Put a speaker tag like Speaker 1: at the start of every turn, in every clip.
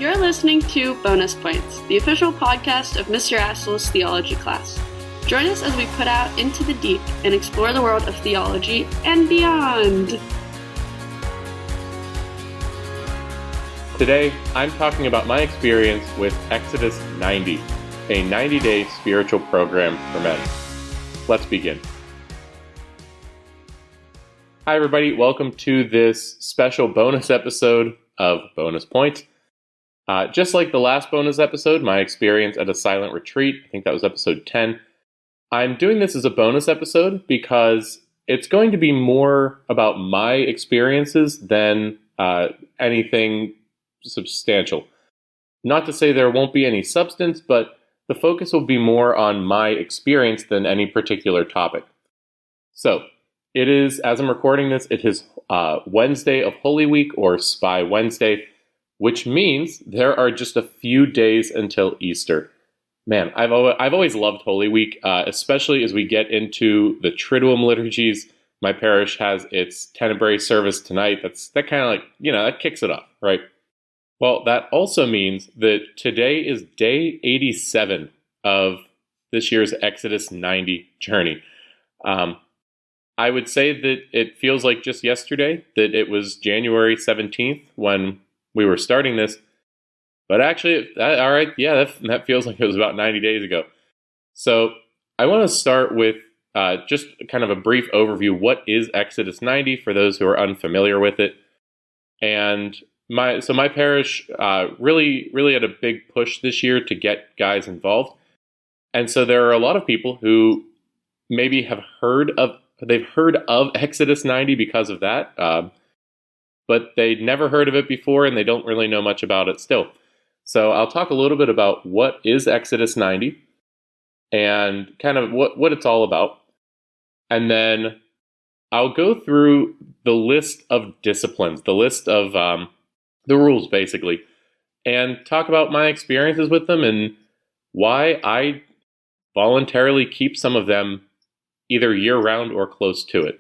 Speaker 1: You're listening to Bonus Points, the official podcast of Mr. Assel's theology class. Join us as we put out into the deep and explore the world of theology and beyond.
Speaker 2: Today, I'm talking about my experience with Exodus 90, a 90-day spiritual program for men. Let's begin. Hi everybody, welcome to this special bonus episode of Bonus Points. Just like the last bonus episode, my experience at a silent retreat, I think that was episode 10, I'm doing this as a bonus episode because it's going to be more about my experiences than anything substantial. Not to say there won't be any substance, but the focus will be more on my experience than any particular topic. So, it is, as I'm recording this, it is Wednesday of Holy Week, or Spy Wednesday, which means there are just a few days until Easter. Man, I've always loved Holy Week, especially as we get into the Triduum liturgies. My parish has its Tenebrae service tonight. That kind of like, that kicks it off, right? Well, that also means that today is day 87 of this year's Exodus 90 journey. I would say that it feels like just yesterday that it was January 17th when we were starting this. But actually, that feels like it was about 90 days ago. So I want to start with just kind of a brief overview. What is Exodus 90 for those who are unfamiliar with it? And my parish really had a big push this year to get guys involved. And so there are a lot of people who maybe have heard of Exodus 90 because of that, but they'd never heard of it before and they don't really know much about it still. So I'll talk a little bit about what is Exodus 90 and kind of what it's all about. And then I'll go through the list of disciplines, the list of the rules, basically, and talk about my experiences with them and why I voluntarily keep some of them either year-round or close to it.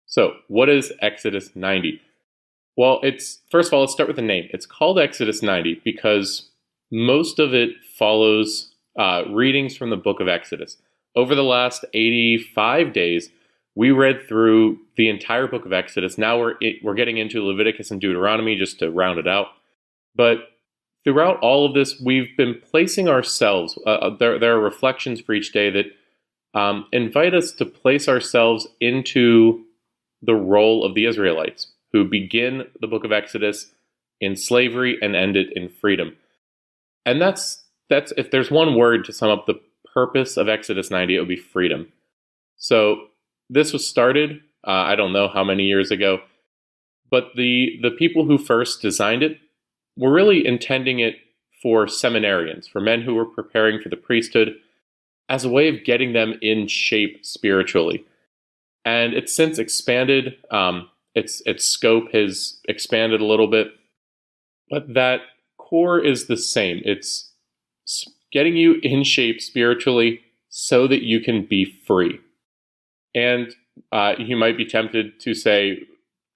Speaker 2: So, what is Exodus 90? Well, first of all, let's start with the name. It's called Exodus 90 because most of it follows readings from the book of Exodus. Over the last 85 days, we read through the entire book of Exodus. Now we're getting into Leviticus and Deuteronomy just to round it out. But throughout all of this, we've been placing ourselves, there are reflections for each day that invite us to place ourselves into the role of the Israelites, who begin the book of Exodus in slavery and end it in freedom. And that's if there's one word to sum up the purpose of Exodus 90, it would be freedom. So this was started, I don't know how many years ago, but the people who first designed it were really intending it for seminarians, for men who were preparing for the priesthood, as a way of getting them in shape spiritually. And it's since expanded. Its scope has expanded a little bit, but that core is the same. It's getting you in shape spiritually so that you can be free. And you might be tempted to say,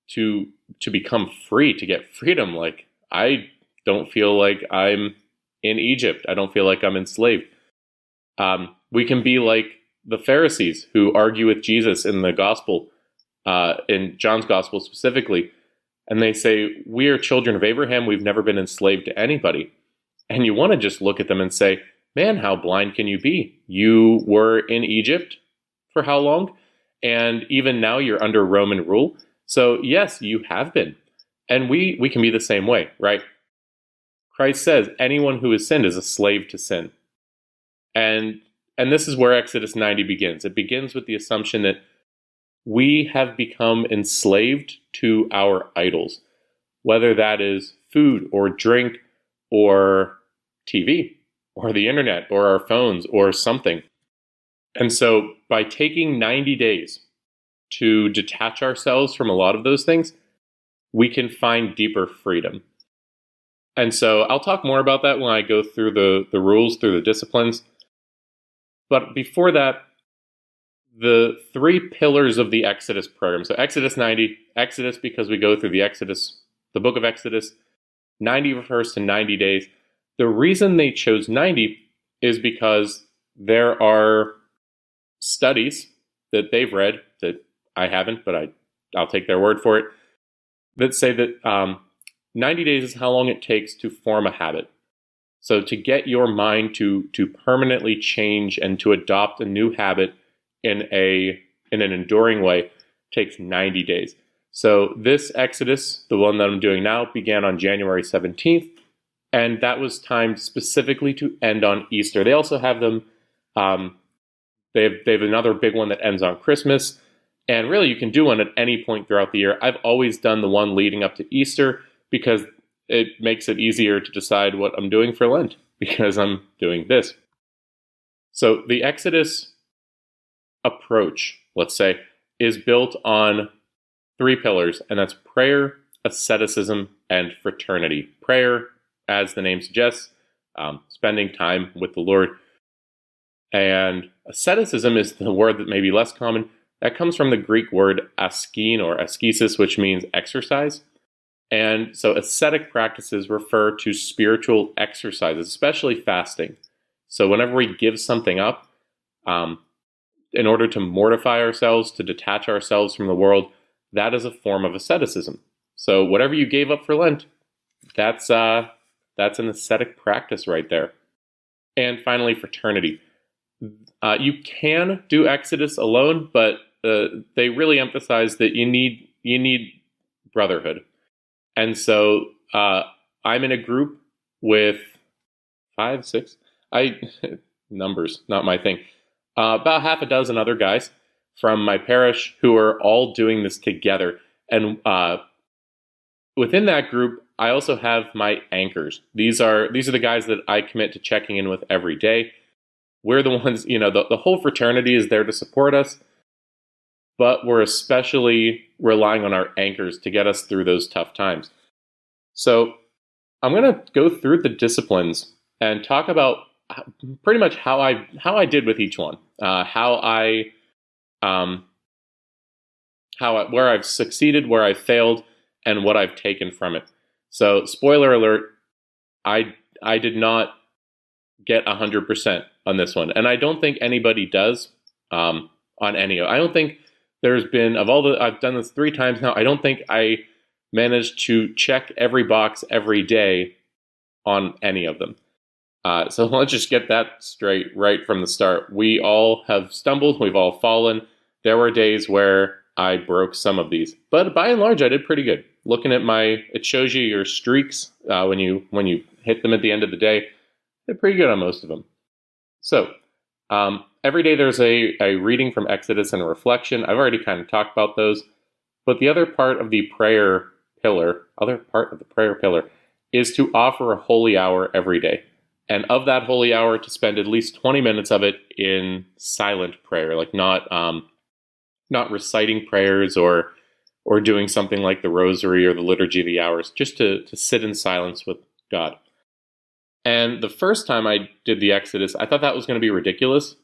Speaker 2: to become free, to get freedom. Like, I don't feel like I'm in Egypt. I don't feel like I'm enslaved. We can be like the Pharisees who argue with Jesus in the gospel, in John's gospel specifically, and they say, we are children of Abraham, we've never been enslaved to anybody. And you want to just look at them and say, man, how blind can you be? You were in Egypt for how long? And even now you're under Roman rule. So yes, you have been. And we can be the same way, right? Christ says, anyone who has sinned is a slave to sin. And this is where Exodus 90 begins. It begins with the assumption that we have become enslaved to our idols, whether that is food or drink or TV or the internet or our phones or something. And so by taking 90 days to detach ourselves from a lot of those things, we can find deeper freedom. And so I'll talk more about that when I go through the rules, through the disciplines. But before that, the three pillars of the Exodus program. So Exodus 90, Exodus because we go through the book of Exodus. 90 refers to 90 days. The reason they chose 90 is because there are studies that they've read, that I haven't, but I'll take their word for it, that say that 90 days is how long it takes to form a habit. So to get your mind to permanently change and to adopt a new habit in an enduring way takes 90 days. So this Exodus, the one that I'm doing now, began on January 17th, and that was timed specifically to end on Easter. They also have them, they have another big one that ends on Christmas, and really you can do one at any point throughout the year. I've always done the one leading up to Easter because it makes it easier to decide what I'm doing for Lent, because I'm doing this. So the Exodus approach, let's say, is built on 3 pillars, and that's prayer, asceticism, and fraternity. Prayer, as the name suggests, spending time with the Lord. And asceticism is the word that may be less common. That comes from the Greek word askein or askesis, which means exercise. And so ascetic practices refer to spiritual exercises, especially fasting. So whenever we give something up, in order to mortify ourselves, to detach ourselves from the world, that is a form of asceticism. So whatever you gave up for Lent, that's an ascetic practice right there. And finally, fraternity. You can do Exodus alone, but they really emphasize that you need brotherhood. And so I'm in a group with 5, 6. Numbers, not my thing. About half a dozen other guys from my parish who are all doing this together. And within that group, I also have my anchors. These are the guys that I commit to checking in with every day. We're the ones, the whole fraternity is there to support us, but we're especially relying on our anchors to get us through those tough times. So I'm going to go through the disciplines and talk about pretty much how I did with each one, where I've succeeded, where I've failed, and what I've taken from it. So, spoiler alert, I did not get 100% on this one, and I don't think anybody does on any of. I don't think there's been, I've done this 3 times now. I don't think I managed to check every box every day on any of them. So let's just get that straight right from the start. We all have stumbled. We've all fallen. There were days where I broke some of these, but by and large, I did pretty good. Looking at it shows you your streaks when you hit them at the end of the day. I did pretty good on most of them. So every day there's a reading from Exodus and a reflection. I've already kind of talked about those, but the other part of the prayer pillar is to offer a holy hour every day. And of that holy hour, to spend at least 20 minutes of it in silent prayer, like not reciting prayers or doing something like the Rosary or the Liturgy of the Hours, just to sit in silence with God. And the first time I did the Exodus, I thought that was going to be ridiculous.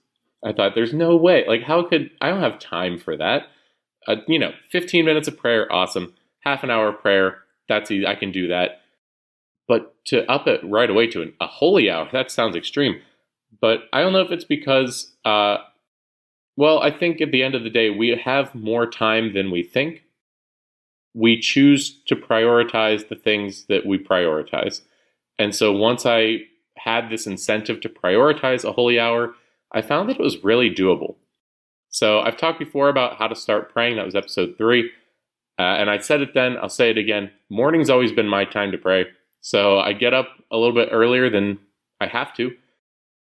Speaker 2: I thought, there's no way. Like, I don't have time for that. 15 minutes of prayer, awesome. Half an hour of prayer, that's easy. I can do that. But to up it right away to a holy hour, that sounds extreme. But I don't know if it's because, I think at the end of the day, we have more time than we think. We choose to prioritize the things that we prioritize. And so once I had this incentive to prioritize a holy hour, I found that it was really doable. So I've talked before about how to start praying. That was episode 3. And I said it then, I'll say it again. Morning's always been my time to pray. So I get up a little bit earlier than I have to,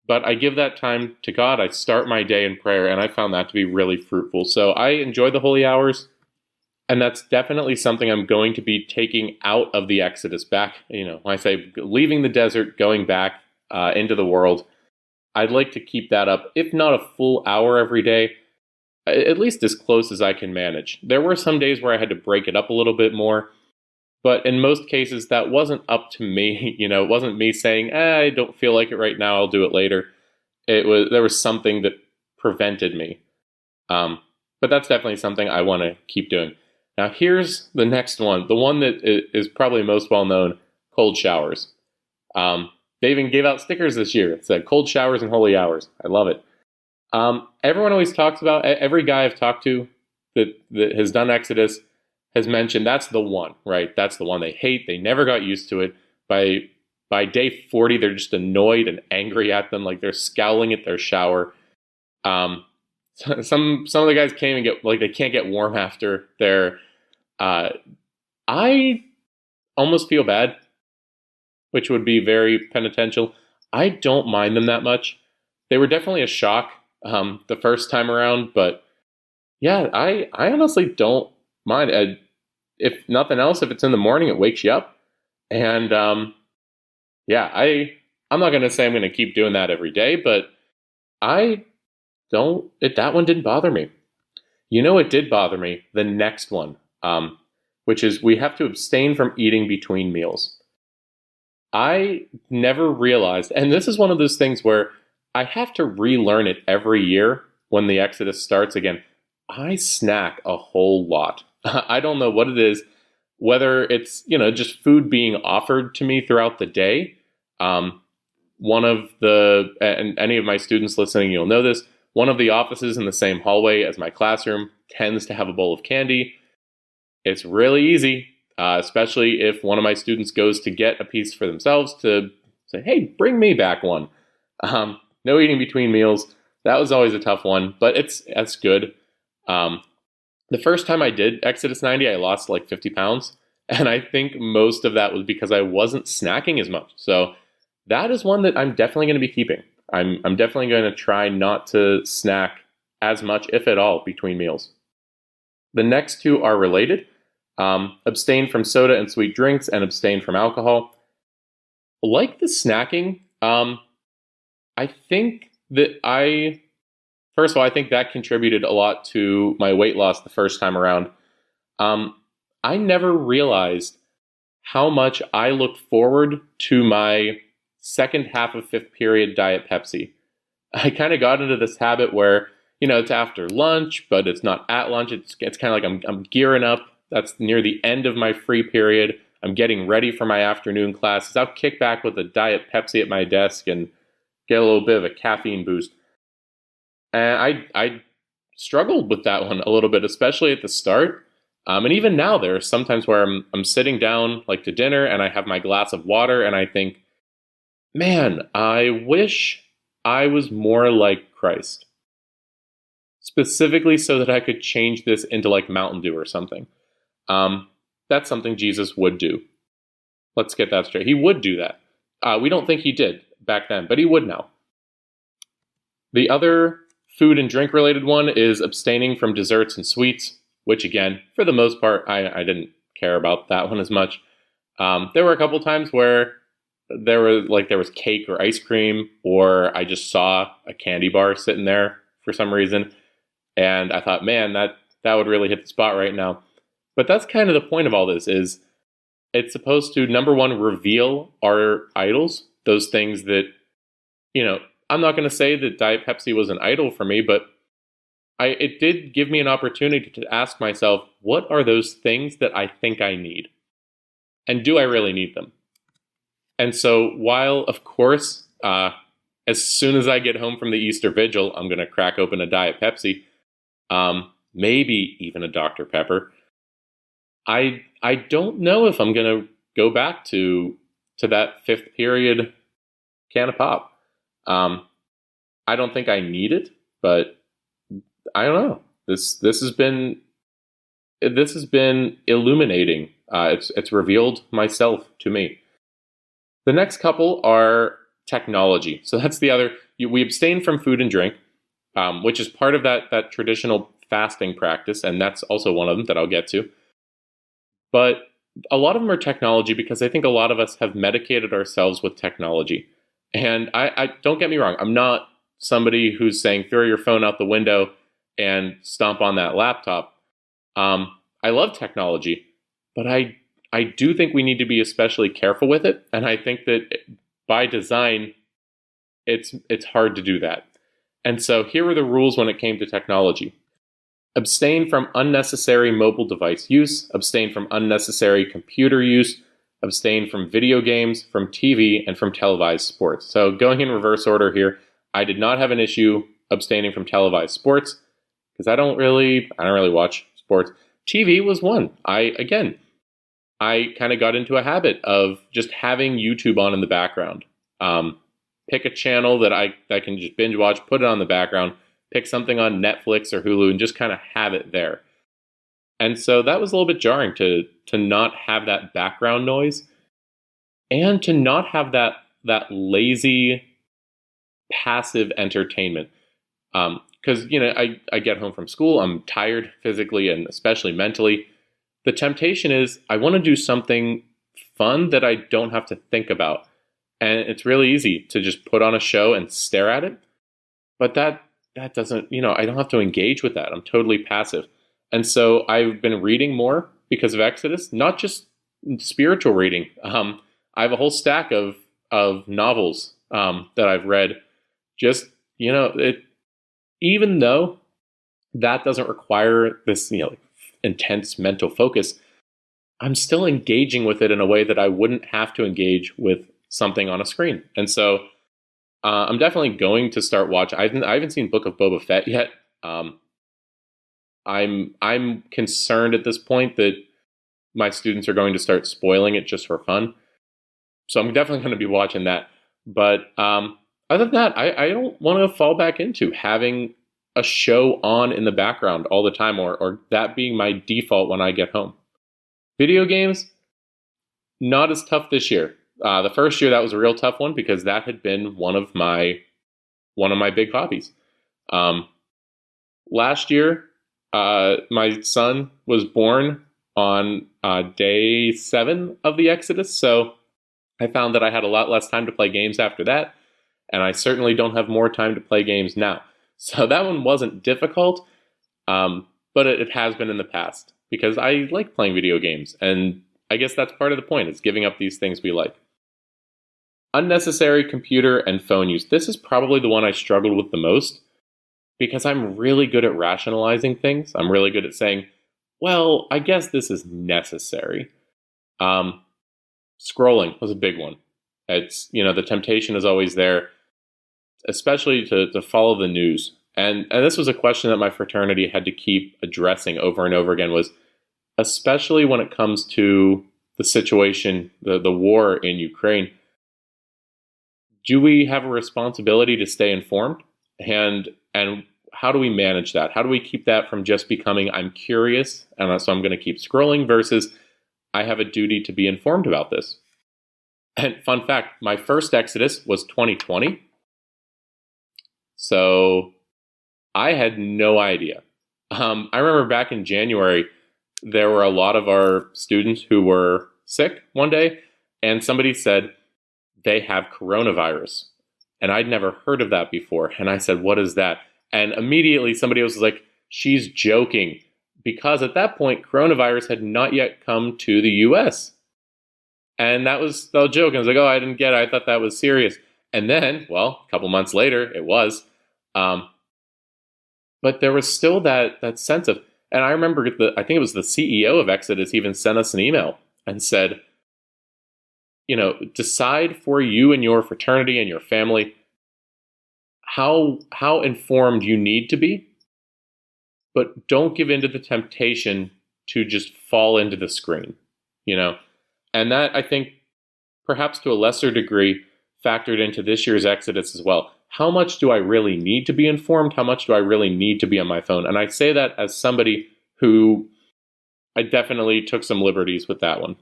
Speaker 2: but I give that time to God. I start my day in prayer, and I found that to be really fruitful. So I enjoy the holy hours, and that's definitely something I'm going to be taking out of the Exodus back. When I say leaving the desert, going back into the world, I'd like to keep that up, if not a full hour every day, at least as close as I can manage. There were some days where I had to break it up a little bit more, but in most cases, that wasn't up to me. It wasn't me saying, I don't feel like it right now, I'll do it later. There was something that prevented me. But that's definitely something I want to keep doing. Now, here's the next one, the one that is probably most well known, cold showers. They even gave out stickers this year. It said cold showers and holy hours. I love it. Everyone always talks about, every guy I've talked to that has done Exodus has mentioned that's the one, right? That's the one they hate. They never got used to it. By day 40, they're just annoyed and angry at them, like they're scowling at their shower. Some of the guys can't even get, like, they can't get warm after their. I almost feel bad, which would be very penitential. I don't mind them that much. They were definitely a shock the first time around, but yeah, I honestly don't mind. If nothing else, if it's in the morning, it wakes you up. And yeah, I'm not going to say I'm going to keep doing that every day, but that one didn't bother me. You know, it did bother me, the next one, which is we have to abstain from eating between meals. I never realized, and this is one of those things where I have to relearn it every year when the Exodus starts again. I snack a whole lot. I don't know what it is, whether it's, just food being offered to me throughout the day. One of and any of my students listening, you'll know this, one of the offices in the same hallway as my classroom tends to have a bowl of candy. It's really easy, especially if one of my students goes to get a piece for themselves, to say, hey, bring me back one. No eating between meals. That was always a tough one, but that's good. The first time I did Exodus 90, I lost like 50 pounds. And I think most of that was because I wasn't snacking as much. So that is one that I'm definitely going to be keeping. I'm definitely going to try not to snack as much, if at all, between meals. The next two are related. Abstain from soda and sweet drinks, and abstain from alcohol. Like the snacking, I think that first of all, I think that contributed a lot to my weight loss the first time around. I never realized how much I looked forward to my second half of fifth period diet Pepsi. I kind of got into this habit where, it's after lunch, but it's not at lunch. It's kind of like I'm gearing up. That's near the end of my free period. I'm getting ready for my afternoon classes. I'll kick back with a diet Pepsi at my desk and get a little bit of a caffeine boost. And I struggled with that one a little bit, especially at the start. And even now, there are some times where I'm sitting down like to dinner and I have my glass of water and I think, man, I wish I was more like Christ. Specifically so that I could change this into like Mountain Dew or something. That's something Jesus would do. Let's get that straight. He would do that. We don't think he did back then, but he would now. The other food and drink related one is abstaining from desserts and sweets, which again, for the most part, I didn't care about that one as much. There were a couple times where there was cake or ice cream, or I just saw a candy bar sitting there for some reason, and I thought, man, that would really hit the spot right now. But that's kind of the point of all this, is it's supposed to, number one, reveal our idols, those things that, I'm not going to say that Diet Pepsi was an idol for me, but it did give me an opportunity to ask myself, what are those things that I think I need? And do I really need them? And so while, of course, as soon as I get home from the Easter Vigil, I'm going to crack open a Diet Pepsi, maybe even a Dr. Pepper, I don't know if I'm going to go back to that fifth period can of pop. I don't think I need it, but I don't know. This has been illuminating. It's revealed myself to me. The next couple are technology. So that's the other. We abstain from food and drink, which is part of that traditional fasting practice, and that's also one of them that I'll get to. But a lot of them are technology because I think a lot of us have medicated ourselves with technology. And I don't get me wrong, I'm not somebody who's saying throw your phone out the window and stomp on that laptop. I love technology, but I do think we need to be especially careful with it. And I think that by design, it's hard to do that. And so here are the rules when it came to technology. Abstain from unnecessary mobile device use. Abstain from unnecessary computer use. abstain from video games, from TV, and from televised sports. So going in reverse order here, I did not have an issue abstaining from televised sports because I don't really watch sports. TV was one. I kind of got into a habit of just having YouTube on in the background. Pick a channel that I can just binge watch, put it on the background, pick something on Netflix or Hulu, and just kind of have it there. And so that was a little bit jarring to not have that background noise and to not have that lazy, passive entertainment. Because, I get home from school, I'm tired physically and especially mentally. The temptation is I want to do something fun that I don't have to think about. And it's really easy to just put on a show and stare at it. But that doesn't, I don't have to engage with that. I'm totally passive. And so I've been reading more because of Exodus, not just spiritual reading. I have a whole stack of novels that I've read. Just, even though that doesn't require this, intense mental focus, I'm still engaging with it in a way that I wouldn't have to engage with something on a screen. And so I'm definitely going to start watching. I haven't seen Book of Boba Fett yet. I'm concerned at this point that my students are going to start spoiling it just for fun. So I'm definitely going to be watching that. But other than that, I don't want to fall back into having a show on in the background all the time, or that being my default when I get home. Video games, not as tough this year. The first year that was a real tough one because that had been one of my big hobbies. Last year, my son was born on day 7 of the Exodus, so I found that I had a lot less time to play games after that, and I certainly don't have more time to play games now. So that one wasn't difficult, but it has been in the past because I like playing video games, and I guess that's part of the point, is giving up these things we like. Unnecessary computer and phone use. This is probably the one I struggled with the most because I'm really good at rationalizing things. I'm really good at saying, well, I guess this is necessary. Scrolling was a big one. It's, the temptation is always there, especially to follow the news. And this was a question that my fraternity had to keep addressing over and over again, was especially when it comes to the situation, the war in Ukraine. Do we have a responsibility to stay informed? And how do we manage that? How do we keep that from just becoming, I'm curious, and so I'm going to keep scrolling, versus I have a duty to be informed about this? And fun fact, my first Exodus was 2020. So I had no idea. I remember back in January, there were a lot of our students who were sick one day, and somebody said they have coronavirus. And I'd never heard of that before. And I said, what is that? And immediately somebody else was like, she's joking. Because at that point, coronavirus had not yet come to the US. And that was the joke. I was like, oh, I didn't get it. I thought that was serious. And then, well, a couple months later, it was. But there was still that sense of, and I remember I think it was the CEO of Exodus even sent us an email and said, decide for you and your fraternity and your family how informed you need to be, but don't give in to the temptation to just fall into the screen, And that, I think, perhaps to a lesser degree, factored into this year's Exodus as well. How much do I really need to be informed? How much do I really need to be on my phone? And I say that as somebody who I definitely took some liberties with that one.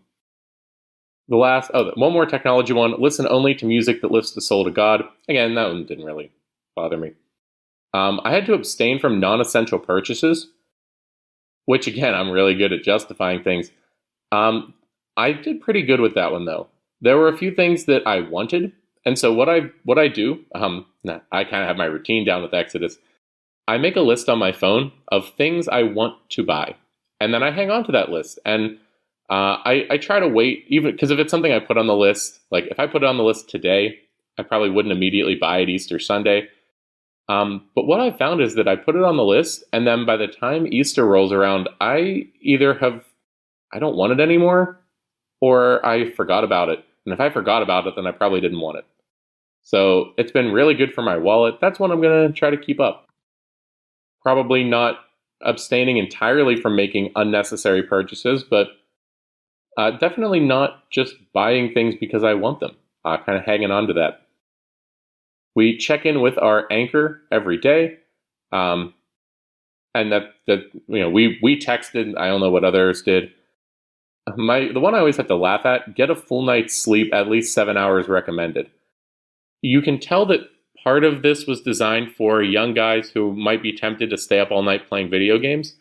Speaker 2: One more technology one. Listen only to music that lifts the soul to God. Again, that one didn't really bother me. I had to abstain from non-essential purchases, which again, I'm really good at justifying things. I did pretty good with that one though. There were a few things that I wanted. And so what I do, I kind of have my routine down with Exodus. I make a list on my phone of things I want to buy. And then I hang on to that list. And I try to wait, even because if it's something I put on the list, like if I put it on the list today, I probably wouldn't immediately buy it Easter Sunday. But what I found is that I put it on the list, and then by the time Easter rolls around, I don't want it anymore, or I forgot about it. And if I forgot about it, then I probably didn't want it. So it's been really good for my wallet. That's what I'm going to try to keep up. Probably not abstaining entirely from making unnecessary purchases, but definitely not just buying things because I want them. Kind of hanging on to that. We check in with our anchor every day, and we texted. I don't know what others did. The one I always have to laugh at: get a full night's sleep, at least 7 hours recommended. You can tell that part of this was designed for young guys who might be tempted to stay up all night playing video games.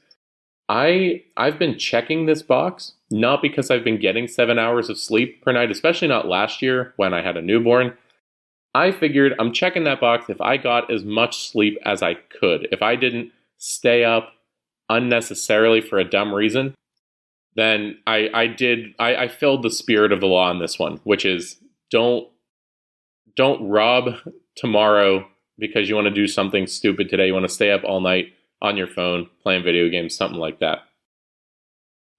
Speaker 2: I've been checking this box, not because I've been getting 7 hours of sleep per night, especially not last year when I had a newborn. I figured I'm checking that box if I got as much sleep as I could. If I didn't stay up unnecessarily for a dumb reason, then I filled the spirit of the law on this one, which is don't rob tomorrow because you want to do something stupid today. You want to stay up all night on your phone, playing video games, something like that.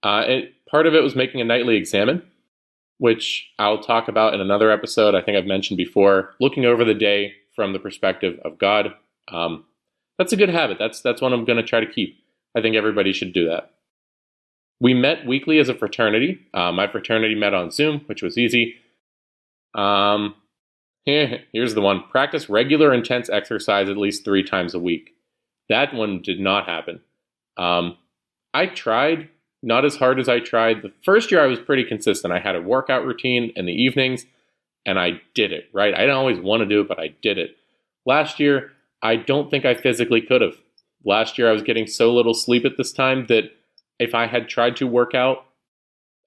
Speaker 2: Part of it was making a nightly examine, which I'll talk about in another episode. I think I've mentioned before, looking over the day from the perspective of God. That's a good habit. That's what I'm going to try to keep. I think everybody should do that. We met weekly as a fraternity. My fraternity met on Zoom, which was easy. Here's the one. Practice regular intense exercise at least 3 times a week. That one did not happen. I tried, not as hard as I tried. The first year I was pretty consistent. I had a workout routine in the evenings, and I did it, right? I didn't always want to do it, but I did it. Last year, I don't think I physically could have. Last year I was getting so little sleep at this time that if I had tried to work out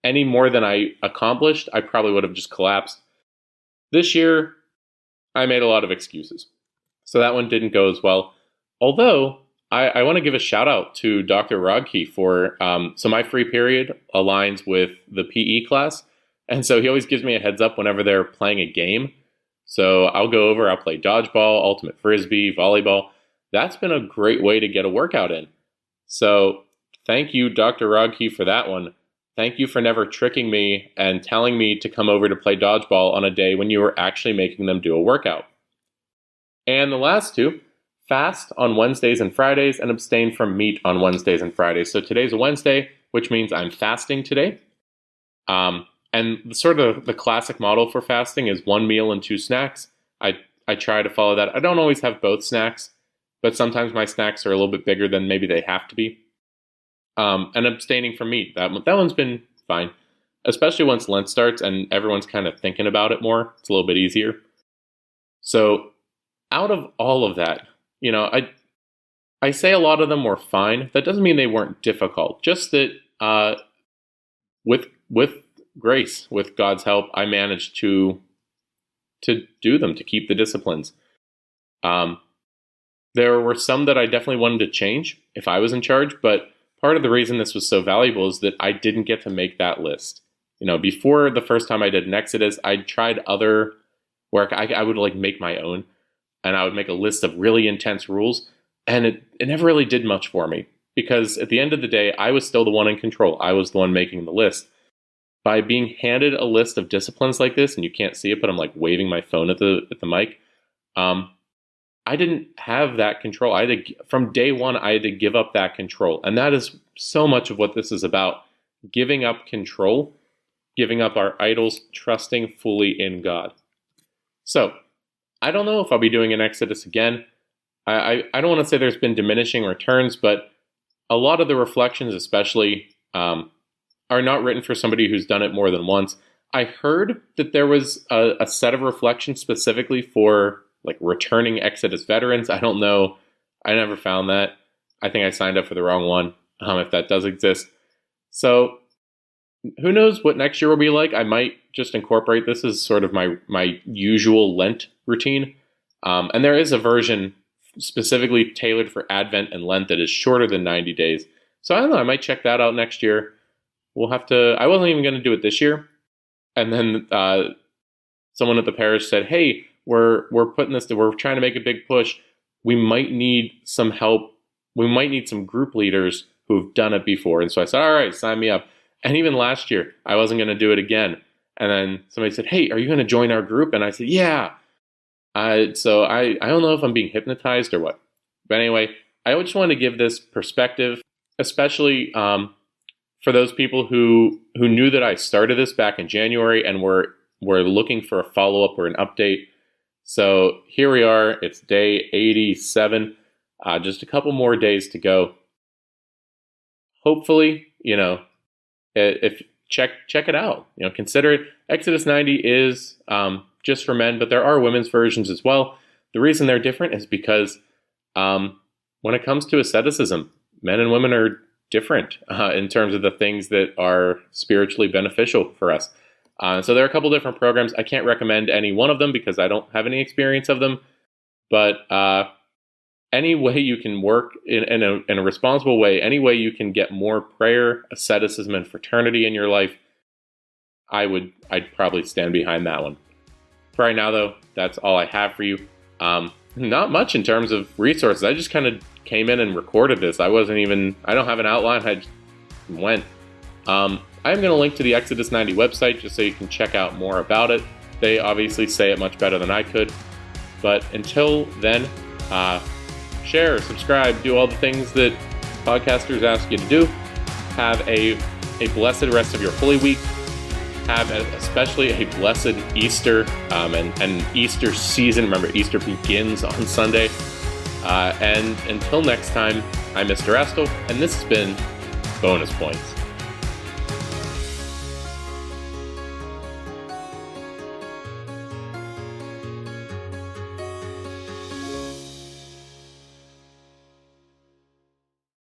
Speaker 2: any more than I accomplished, I probably would have just collapsed. This year, I made a lot of excuses. So that one didn't go as well. Although, I want to give a shout out to Dr. Rodkey for, so my free period aligns with the PE class. And so he always gives me a heads up whenever they're playing a game. So I'll go over, I'll play dodgeball, ultimate frisbee, volleyball. That's been a great way to get a workout in. So thank you, Dr. Rodkey, for that one. Thank you for never tricking me and telling me to come over to play dodgeball on a day when you were actually making them do a workout. And the last two, fast on Wednesdays and Fridays and abstain from meat on Wednesdays and Fridays. So today's a Wednesday, which means I'm fasting today. And sort of the classic model for fasting is 1 meal and 2 snacks. I try to follow that. I don't always have both snacks, but sometimes my snacks are a little bit bigger than maybe they have to be. And abstaining from meat. That one's been fine, especially once Lent starts and everyone's kind of thinking about it more. It's a little bit easier. So out of all of that, I say a lot of them were fine. That doesn't mean they weren't difficult. Just that with grace, with God's help, I managed to do them, to keep the disciplines. There were some that I definitely wanted to change if I was in charge, but part of the reason this was so valuable is that I didn't get to make that list. Before the first time I did an Exodus, I tried other work. I would make my own, and I would make a list of really intense rules, and it never really did much for me because at the end of the day, I was still the one in control. I was the one making the list. By being handed a list of disciplines like this, and you can't see it, but I'm waving my phone at the mic, I didn't have that control. From day one, I had to give up that control. And that is so much of what this is about. Giving up control, giving up our idols, trusting fully in God. So, I don't know if I'll be doing an Exodus again. I don't want to say there's been diminishing returns, but a lot of the reflections especially are not written for somebody who's done it more than once. I heard that there was a set of reflections specifically for returning Exodus veterans. I don't know. I never found that. I think I signed up for the wrong one, if that does exist. So who knows what next year will be like. I might just incorporate this as sort of my usual Lent routine. And there is a version specifically tailored for Advent and Lent that is shorter than 90 days. So I don't know. I might check that out next year. We'll have to. I wasn't even going to do it this year. And then someone at the parish said, hey, we're putting this, we're trying to make a big push. We might need some help. We might need some group leaders who've done it before. And so I said, all right, sign me up. And even last year, I wasn't going to do it again. And then somebody said, hey, are you going to join our group? And I said, yeah. So I don't know if I'm being hypnotized or what. But anyway, I just wanted to give this perspective, especially for those people who knew that I started this back in January and were looking for a follow-up or an update. So here we are. It's day 87. Just a couple more days to go. Hopefully, if check it out. Consider it. Exodus 90 is just for men, but there are women's versions as well. The reason they're different is because when it comes to asceticism, men and women are different in terms of the things that are spiritually beneficial for us. So there are a couple different programs. I can't recommend any one of them because I don't have any experience of them. But any way you can work in a responsible way, any way you can get more prayer, asceticism, and fraternity in your life, I'd probably stand behind that one. For right now, though, that's all I have for you. Not much in terms of resources. I just kind of came in and recorded this. I don't have an outline. I just went. I'm going to link to the Exodus 90 website just so you can check out more about it. They obviously say it much better than I could. But until then, share, subscribe, do all the things that podcasters ask you to do. Have a blessed rest of your Holy Week. Have especially a blessed Easter and Easter season. Remember, Easter begins on Sunday. And until next time, I'm Mr. Estel, and this has been Bonus Points.